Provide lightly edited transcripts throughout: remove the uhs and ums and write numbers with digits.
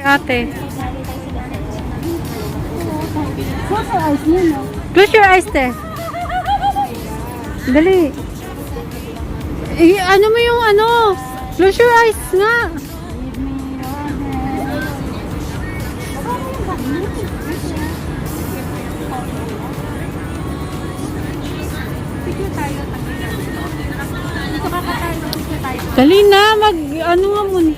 Ate. Close your eyes niya, no? Close your eyes, te. Dali. Ano mo yung ano? Close your eyes nga. Dali na, ano nga muna.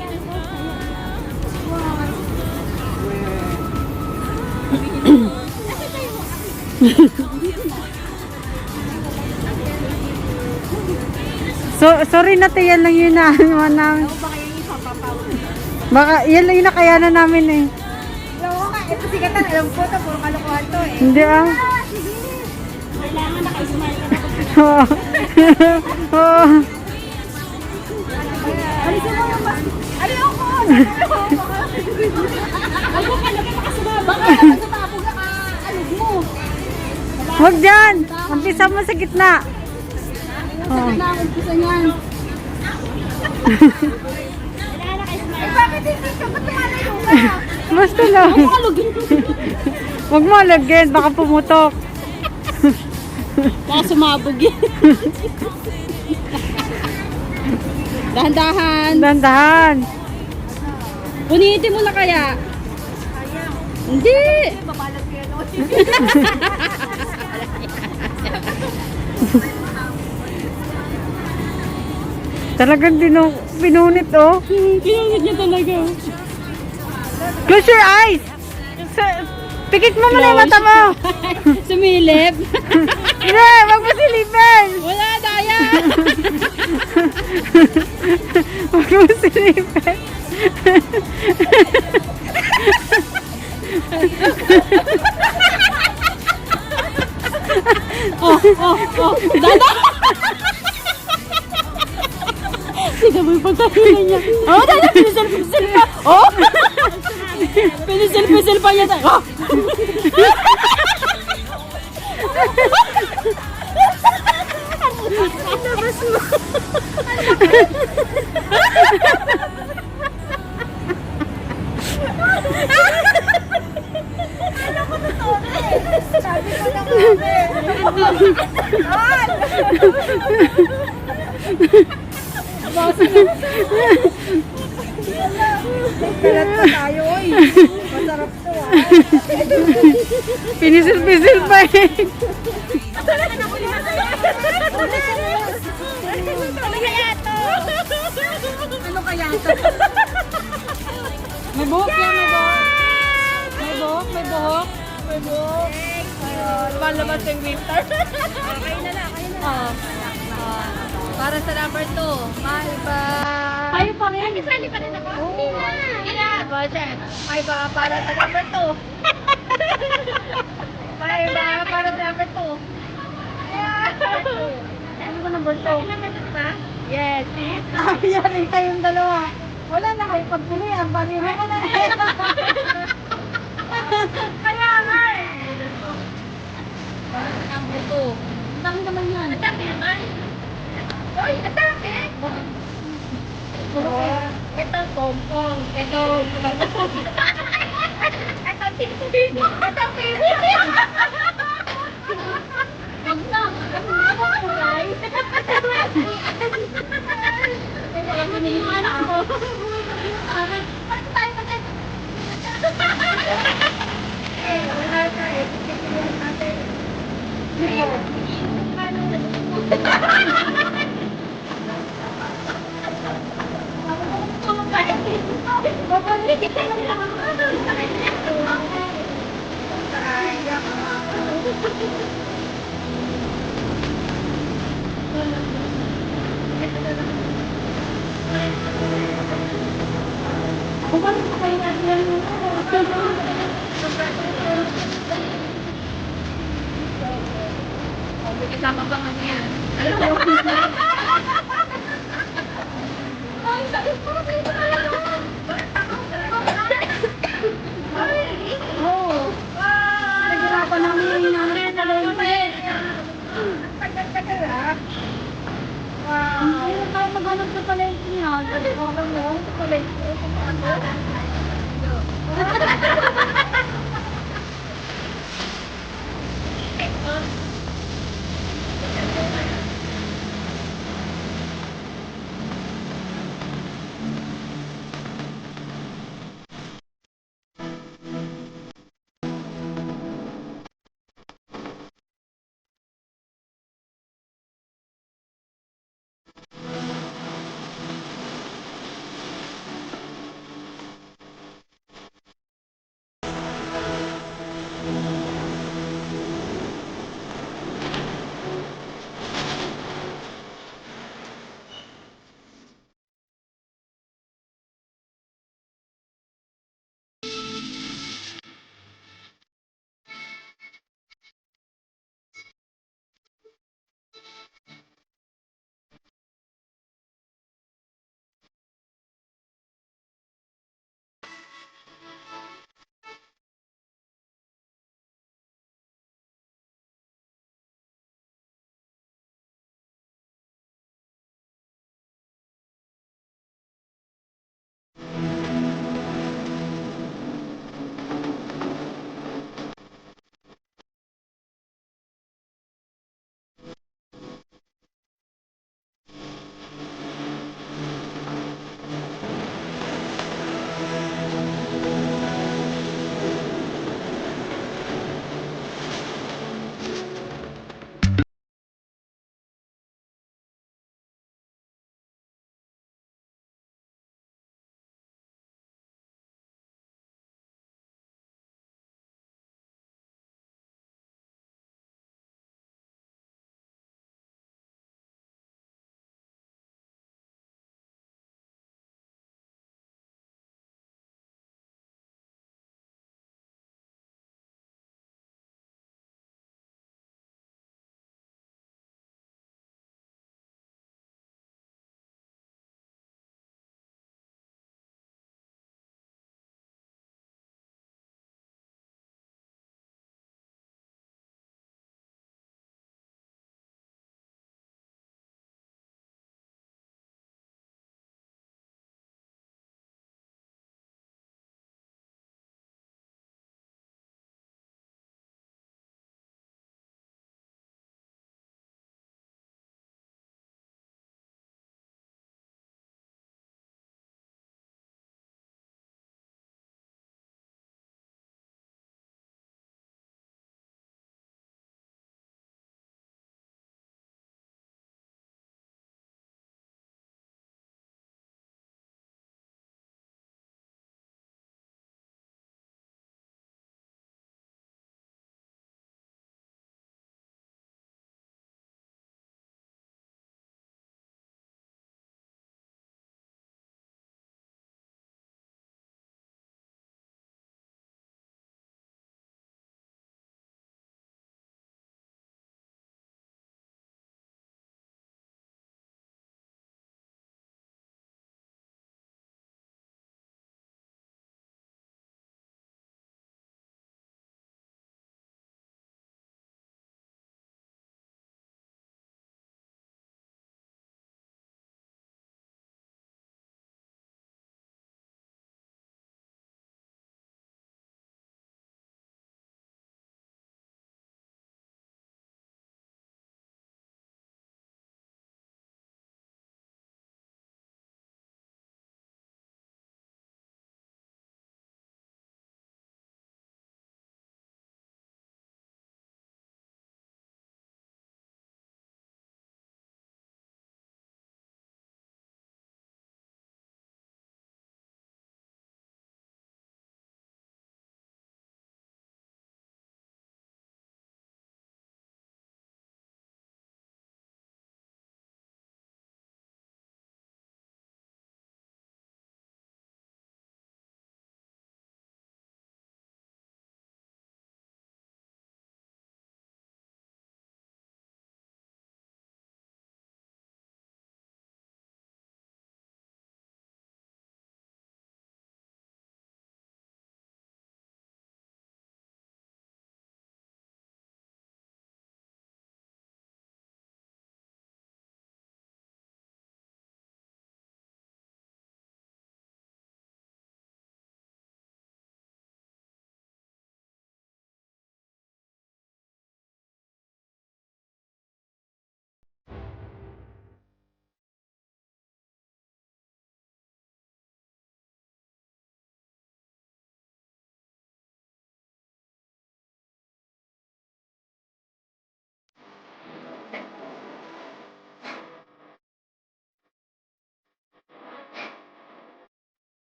Sorry na, te, yan lang yun na ano namin. Baka yan lang yung nakayanan namin eh. Oo nga, ito sigatan, alam ko ito, puro kalokohan to eh. Hindi ah. Kailangan naka-smile ka na. Oo. Oo. Alisin mo yung mas... Ayoko! Ako ka lang makasumaba ka. Sumabog ka, alog mo. Huwag dyan. Umpisa mo sa gitna. Oo. Na ang umpisa niyan. Eh, bakit hindi ka? Ba't tumalayo ka? Basta lang. Huwag mo alagyan. Baka pumutok. Baka sumabog yan. Dahan-dahan. Dandahan. Punitin mo na kaya. Hindi. Talagang pinunit oh. Pinunit niya talaga. Close your eyes. Pikit mo muna yung mata mo. Sumilip. Hindi, wag mo silipin. Wala, daya. Wag mo silipin. Oh. Dada. Sige mo yung pagkakilan niya. Oh, dada, pinisil pa. Oh. Pinisil pa niya. Oh. Labas mo. Ano ko na to? Sabi ko na Kalat pa tayo, oy. Masarap to, ah. Pinisil-pisil pa eh. Ano kaya to? May buhok yan, may buhok. May buhok. Lumalabas yung winter. Kayo na lang. Para sa number 2. Bye-bye. Kayo pa rin. Isali pa rin ako. Bye-bye para sa number 2. Bye-bye para sa number 2. Ano ba number 2? Yes. Yan kayong dalawa. Wala na kayo pagpilihan. Bariho ko na. Kaya nga eh. Number 2. Ang dami naman yan. Ang dami naman. Uy, ang dami. Ito, pompong. Ito, ito, titubig. Ito, piwi. Huwag na. Ako kulay. Yung anak ko. Ano tayo natin? Wala tayo. Pagkakilihan natin. Babalik kita lang lang. Bumalik pa kayo natin yan. Kasama ba nga niya? Alam mo? Ay, sakit po kayo na lang. Oo. Nagirapan namin yung inanak na talaga. Tagal-tagal ah. Wow. Ayun tayo maghanap sa palengke niya. Alam mo, sa palengke.